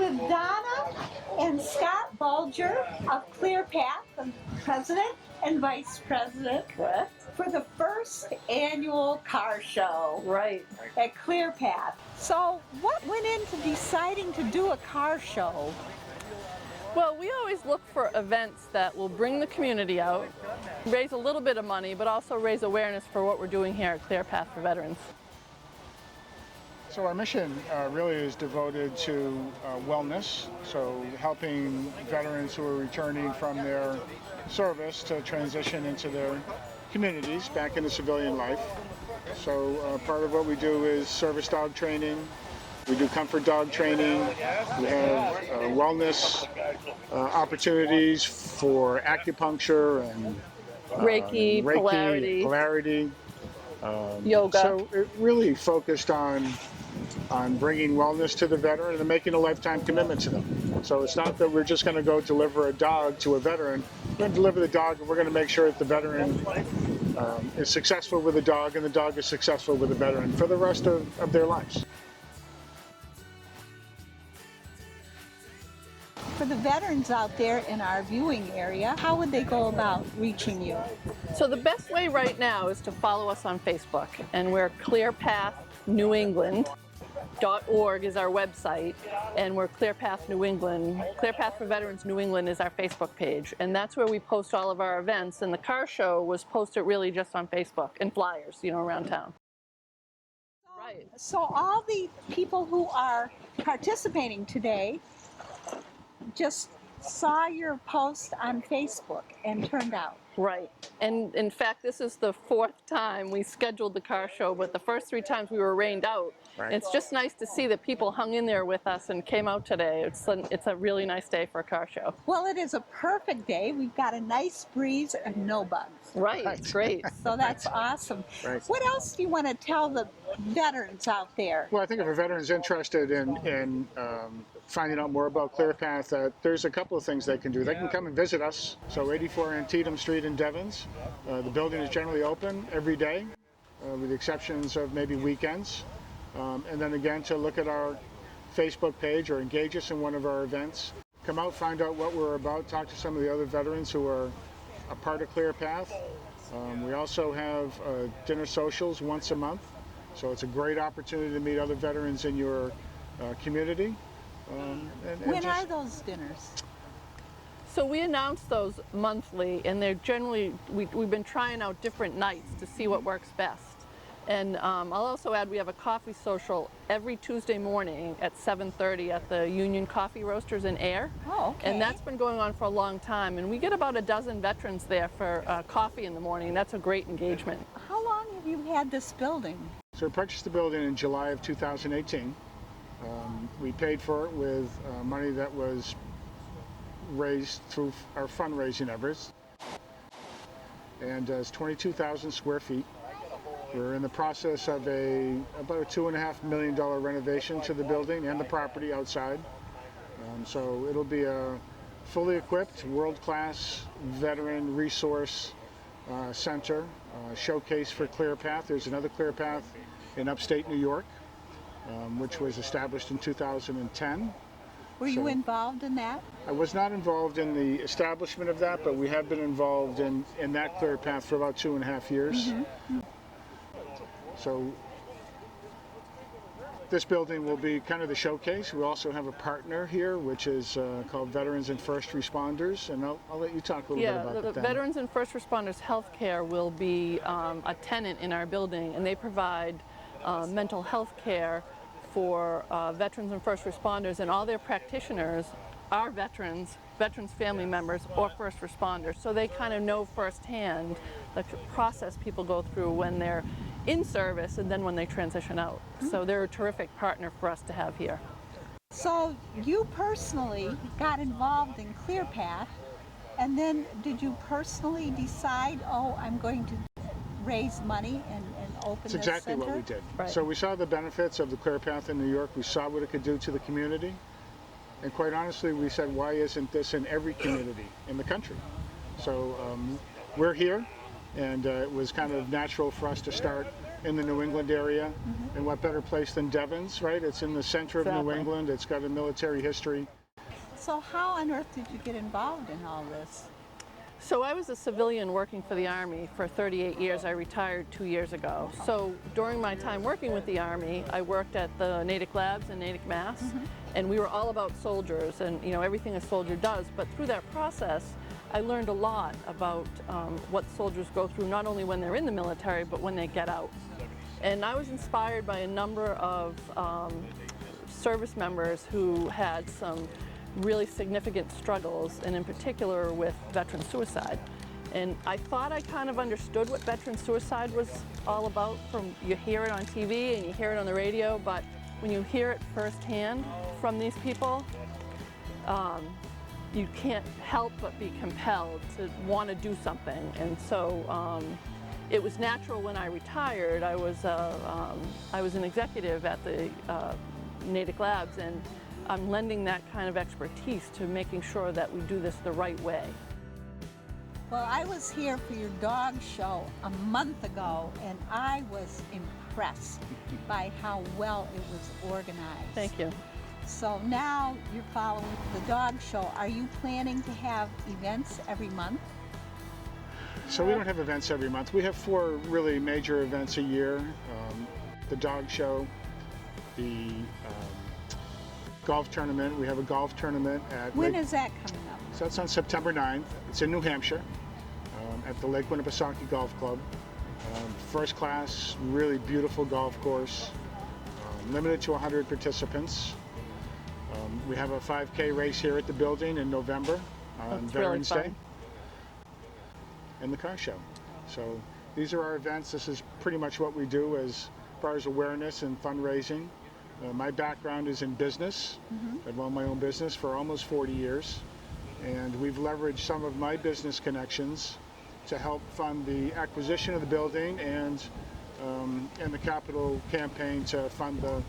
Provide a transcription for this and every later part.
with Donna and Scott Bulger of ClearPath, the president and vice president, for the first annual car show. Right. At ClearPath. So what went into deciding to do a car show? Well, we always look for events that will bring the community out, raise a little bit of money, but also raise awareness for what we're doing here at ClearPath for Veterans. So our mission really is devoted to wellness, so helping veterans who are returning from their service to transition into their communities, back into civilian life. So part of what we do is service dog training. We do comfort dog training. We have wellness opportunities for acupuncture and Reiki, polarity, yoga. So it really focused on bringing wellness to the veteran and making a lifetime commitment to them. So it's not that we're just going to go deliver a dog to a veteran. We're going to deliver the dog, and we're going to make sure that the veteran is successful with the dog, and the dog is successful with the veteran for the rest of their lives. For the veterans out there in our viewing area, how would they go about reaching you? So the best way right now is to follow us on Facebook, and we're ClearPath New England.org is our website, and we're ClearPath New England. ClearPath for Veterans New England is our Facebook page, and that's where we post all of our events. And the car show was posted really just on Facebook and flyers, you know, around town. Right. So all the people who are participating today just saw your post on Facebook and turned out. Right. And in fact, this is the 4th time we scheduled the car show, but the first 3 times we were rained out. Right. It's just nice to see that people hung in there with us and came out today. It's a really nice day for a car show. Well, it is a perfect day. We've got a nice breeze and no bugs. Right. It's great. So that's awesome. Right. What else do you want to tell the veterans out there? Well, I think if a veteran's interested in finding out more about ClearPath, there's a couple of things they can do. They can come and visit us. So 84 Antietam Street in Devens. The building is generally open every day, with the exceptions of maybe weekends. And then again, to look at our Facebook page or engage us in one of our events. Come out, find out what we're about, talk to some of the other veterans who are a part of ClearPath. We also have dinner socials once a month. So it's a great opportunity to meet other veterans in your community. When are those dinners? So we announce those monthly, and they're generally, we've been trying out different nights to see what works best. And I'll also add we have a coffee social every Tuesday morning at 7:30 at the Union Coffee Roasters in Air. Oh, okay. And that's been going on for a long time. And we get about a dozen veterans there for coffee in the morning. That's a great engagement. How long have you had this building? So we purchased the building in July of 2018. We paid for it with money that was raised through our fundraising efforts. And it's 22,000 square feet. We're in the process of about a $2.5 million renovation to the building and the property outside. So it'll be a fully equipped, world-class veteran resource center, showcase for ClearPath. There's another ClearPath in upstate New York, which was established in 2010. Were you involved in that? I was not involved in the establishment of that, but we have been involved in that ClearPath for about 2.5 years. Mm-hmm. So this building will be kind of the showcase. We also have a partner here, which is called Veterans and First Responders, and I'll let you talk a little bit about that. The Veterans and First Responders Healthcare will be a tenant in our building, and they provide mental health care for veterans and first responders, and all their practitioners are veterans family members, or first responders. So they kind of know firsthand the process people go through when they're in service and then when they transition out. So they're a terrific partner for us to have here. So you personally got involved in ClearPath, and then did you personally decide, oh, I'm going to raise money and open this center? That's exactly what we did. Right. So we saw the benefits of the ClearPath in New York. We saw what it could do to the community. And quite honestly, we said, why isn't this in every community in the country? So we're here, and it was kind of natural for us to start in the New England area. And what better place than Devens, right? It's in the center of New Exactly. England. It's got a military history. So how on earth did you get involved in all this? So I was a civilian working for the Army for 38 years. I retired 2 years ago. So during my time working with the Army, I worked at the Natick Labs in Natick, Mass. And we were all about soldiers and everything a soldier does. But through that process, I learned a lot about what soldiers go through, not only when they're in the military, but when they get out. And I was inspired by a number of service members who had some really significant struggles, and in particular with veteran suicide. And I thought I kind of understood what veteran suicide was all about. From you hear it on TV and you hear it on the radio, but when you hear it firsthand from these people, you can't help but be compelled to want to do something. And so it was natural when I retired. I was an executive at the Natick Labs, and I'm lending that kind of expertise to making sure that we do this the right way. Well, I was here for your dog show a month ago, and I was impressed by how well it was organized. Thank you. So now you're following the dog show. Are you planning to have events every month? So we don't have events every month. We have 4 really major events a year. The dog show, the golf tournament. We have a golf tournament at When is that coming up? So that's on September 9th. It's in New Hampshire at the Lake Winnipesaukee Golf Club. First class, really beautiful golf course, limited to 100 participants. We have a 5K race here at the building in November on That's Veterans really Day. fun. And the car show. So these are our events. This is pretty much what we do as far as awareness and fundraising. My background is in business. I've owned my own business for almost 40 years. And we've leveraged some of my business connections to help fund the acquisition of the building and the capital campaign to fund the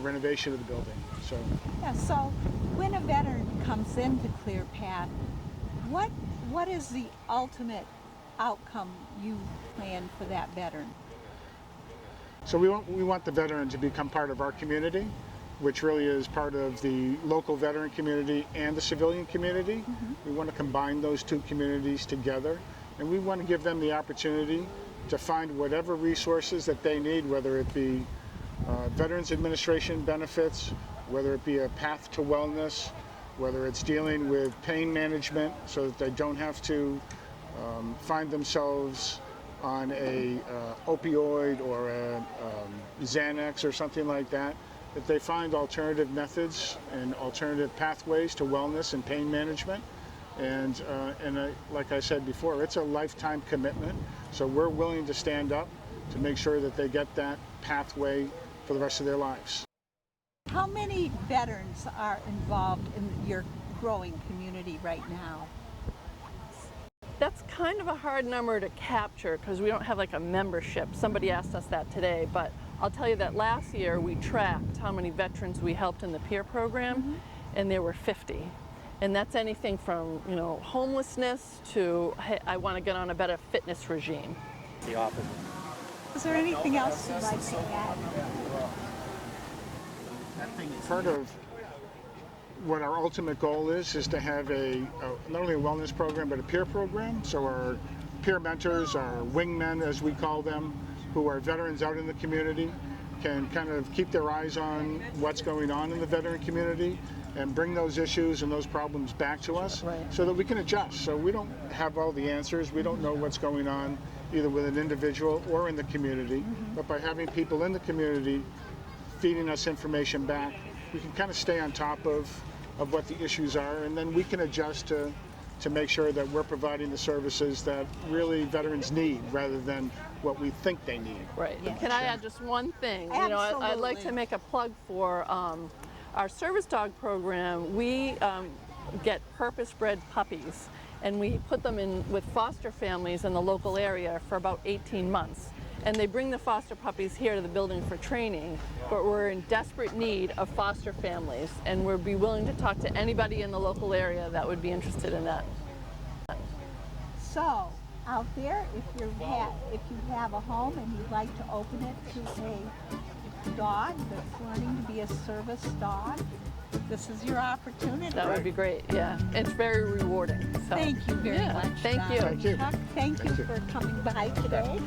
renovation of the building. So, Yeah, so when a veteran comes into ClearPath, what is the ultimate outcome you plan for that veteran? so we want the veteran to become part of our community, which really is part of the local veteran community and the civilian community. We want to combine those two communities together, and we want to give them the opportunity to find whatever resources that they need, whether it be Veterans Administration benefits, whether it be a path to wellness, whether it's dealing with pain management so that they don't have to find themselves on a opioid or a Xanax or something like that, that they find alternative methods and alternative pathways to wellness and pain management. And like I said before, it's a lifetime commitment, so we're willing to stand up to make sure that they get that pathway for the rest of their lives. How many veterans are involved in your growing community right now? That's kind of a hard number to capture because we don't have like a membership. Somebody asked us that today, but I'll tell you that last year we tracked how many veterans we helped in the peer program, and there were 50. And that's anything from, homelessness to, hey, I want to get on a better fitness regime. The opposite. Is there anything else you'd like to add? Part of what our ultimate goal is to have not only a wellness program, but a peer program. So our peer mentors, our wingmen as we call them, who are veterans out in the community, can kind of keep their eyes on what's going on in the veteran community and bring those issues and those problems back to us, so that we can adjust. So we don't have all the answers. We don't know what's going on either with an individual or in the community, but by having people in the community feeding us information back, we can kind of stay on top of what the issues are, and then we can adjust to make sure that we're providing the services that really veterans need rather than what we think they need. Right. Yes. Can I add just one thing? Absolutely. I'd like to make a plug for our service dog program. We get purpose-bred puppies, and we put them in with foster families in the local area for about 18 months. And they bring the foster puppies here to the building for training, but we're in desperate need of foster families, and we'd be willing to talk to anybody in the local area that would be interested in that. So, out there, if you have a home and you'd like to open it to a dog that's learning to be a service dog, this is your opportunity. That would be great, yeah. It's very rewarding. So. Thank you very Yeah, much. thank Don. you. Thank you. Chuck, thank you Thank you. for coming by today.